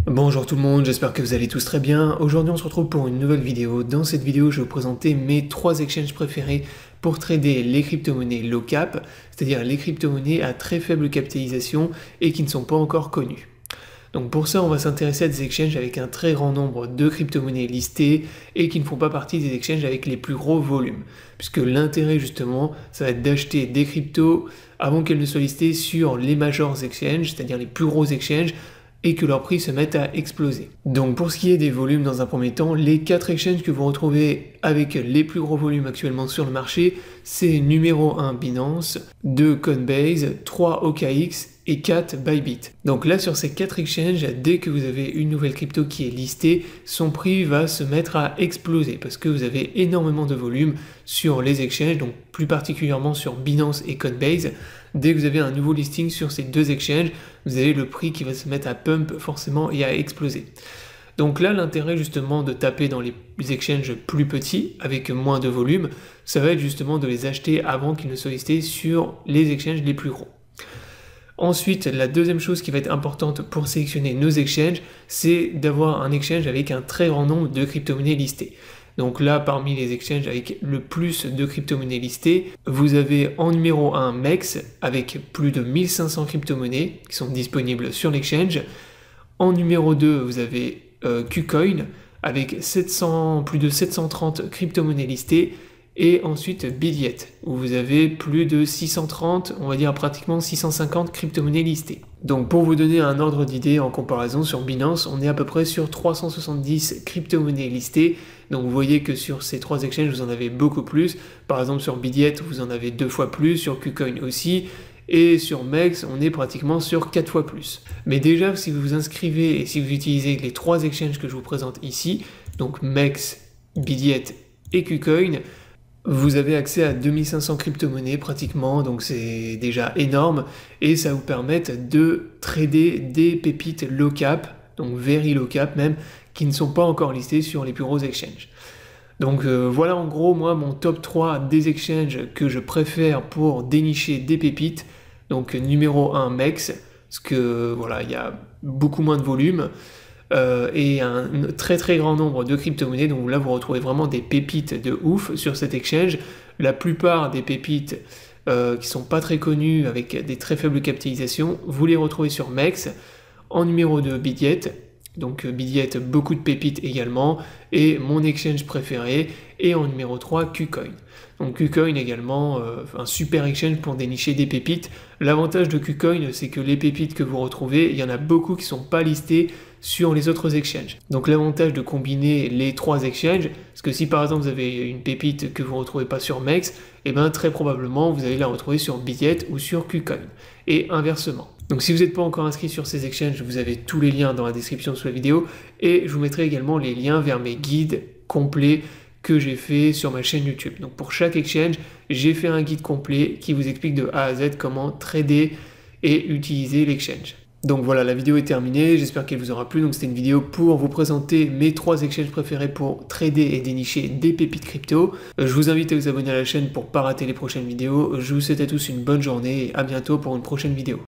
Bonjour tout le monde, j'espère que vous allez tous très bien. Aujourd'hui on se retrouve pour une nouvelle vidéo. Dans cette vidéo je vais vous présenter mes 3 exchanges préférés pour trader les crypto-monnaies low cap, c'est-à-dire les crypto-monnaies à très faible capitalisation et qui ne sont pas encore connues. Donc pour ça on va s'intéresser à des exchanges avec un très grand nombre de crypto-monnaies listées et qui ne font pas partie des exchanges avec les plus gros volumes. Puisque l'intérêt justement ça va être d'acheter des cryptos avant qu'elles ne soient listées sur les majors exchanges, c'est-à-dire les plus gros exchanges, et que leurs prix se mettent à exploser. Donc pour ce qui est des volumes dans un premier temps, les 4 exchanges que vous retrouvez avec les plus gros volumes actuellement sur le marché, c'est numéro 1 Binance, 2 Coinbase, 3 OKX et 4 Bybit. Donc là sur ces 4 exchanges, dès que vous avez une nouvelle crypto qui est listée, son prix va se mettre à exploser parce que vous avez énormément de volume sur les exchanges, donc plus particulièrement sur Binance et Coinbase. Dès que vous avez un nouveau listing sur ces 2 exchanges, vous avez le prix qui va se mettre à pump forcément et à exploser. Donc là, l'intérêt justement de taper dans les exchanges plus petits, avec moins de volume, ça va être justement de les acheter avant qu'ils ne soient listés sur les exchanges les plus gros. Ensuite, la deuxième chose qui va être importante pour sélectionner nos exchanges, c'est d'avoir un exchange avec un très grand nombre de crypto-monnaies listées. Donc là, parmi les exchanges avec le plus de crypto-monnaies listées, vous avez en numéro 1 MEX avec plus de 1500 crypto-monnaies qui sont disponibles sur l'exchange. En numéro 2, vous avez KuCoin avec plus de 730 crypto-monnaies listées. Et ensuite Bitget, où vous avez plus de 630, on va dire pratiquement 650 crypto-monnaies listées. Donc pour vous donner un ordre d'idée en comparaison, sur Binance, on est à peu près sur 370 crypto-monnaies listées. Donc vous voyez que sur ces 3 exchanges, vous en avez beaucoup plus. Par exemple sur Bitget, vous en avez 2 fois plus, sur KuCoin aussi. Et sur MEX, on est pratiquement sur 4 fois plus. Mais déjà, si vous vous inscrivez et si vous utilisez les 3 exchanges que je vous présente ici, donc MEX, Bitget et KuCoin, vous avez accès à 2500 crypto-monnaies pratiquement, donc c'est déjà énorme, et ça vous permet de trader des pépites low cap, donc very low cap même, qui ne sont pas encore listées sur les plus gros exchanges. Donc voilà en gros moi mon top 3 des exchanges que je préfère pour dénicher des pépites. Donc numéro 1 MEX, parce que voilà, il y a beaucoup moins de volume. Et un très très grand nombre de crypto-monnaies, donc là vous retrouvez vraiment des pépites de ouf sur cet exchange. La plupart des pépites qui sont pas très connues avec des très faibles capitalisations, vous les retrouvez sur MEX. En numéro 2 Bitget, donc Bitget beaucoup de pépites également, et mon exchange préféré, et en numéro 3 KuCoin. Donc KuCoin également, un super exchange pour dénicher des pépites. L'avantage de KuCoin, c'est que les pépites que vous retrouvez, il y en a beaucoup qui ne sont pas listées sur les autres exchanges. Donc l'avantage de combiner les 3 exchanges, parce que si par exemple vous avez une pépite que vous ne retrouvez pas sur MEX, et bien très probablement vous allez la retrouver sur Bitget ou sur KuCoin, et inversement. Donc si vous n'êtes pas encore inscrit sur ces exchanges, vous avez tous les liens dans la description sous la vidéo, et je vous mettrai également les liens vers mes guides complets que j'ai fait sur ma chaîne YouTube. Donc pour chaque exchange, j'ai fait un guide complet qui vous explique de A à Z comment trader et utiliser l'exchange. Donc voilà, la vidéo est terminée, j'espère qu'elle vous aura plu. Donc c'était une vidéo pour vous présenter mes 3 exchanges préférés pour trader et dénicher des pépites crypto. Je vous invite à vous abonner à la chaîne pour ne pas rater les prochaines vidéos. Je vous souhaite à tous une bonne journée et à bientôt pour une prochaine vidéo.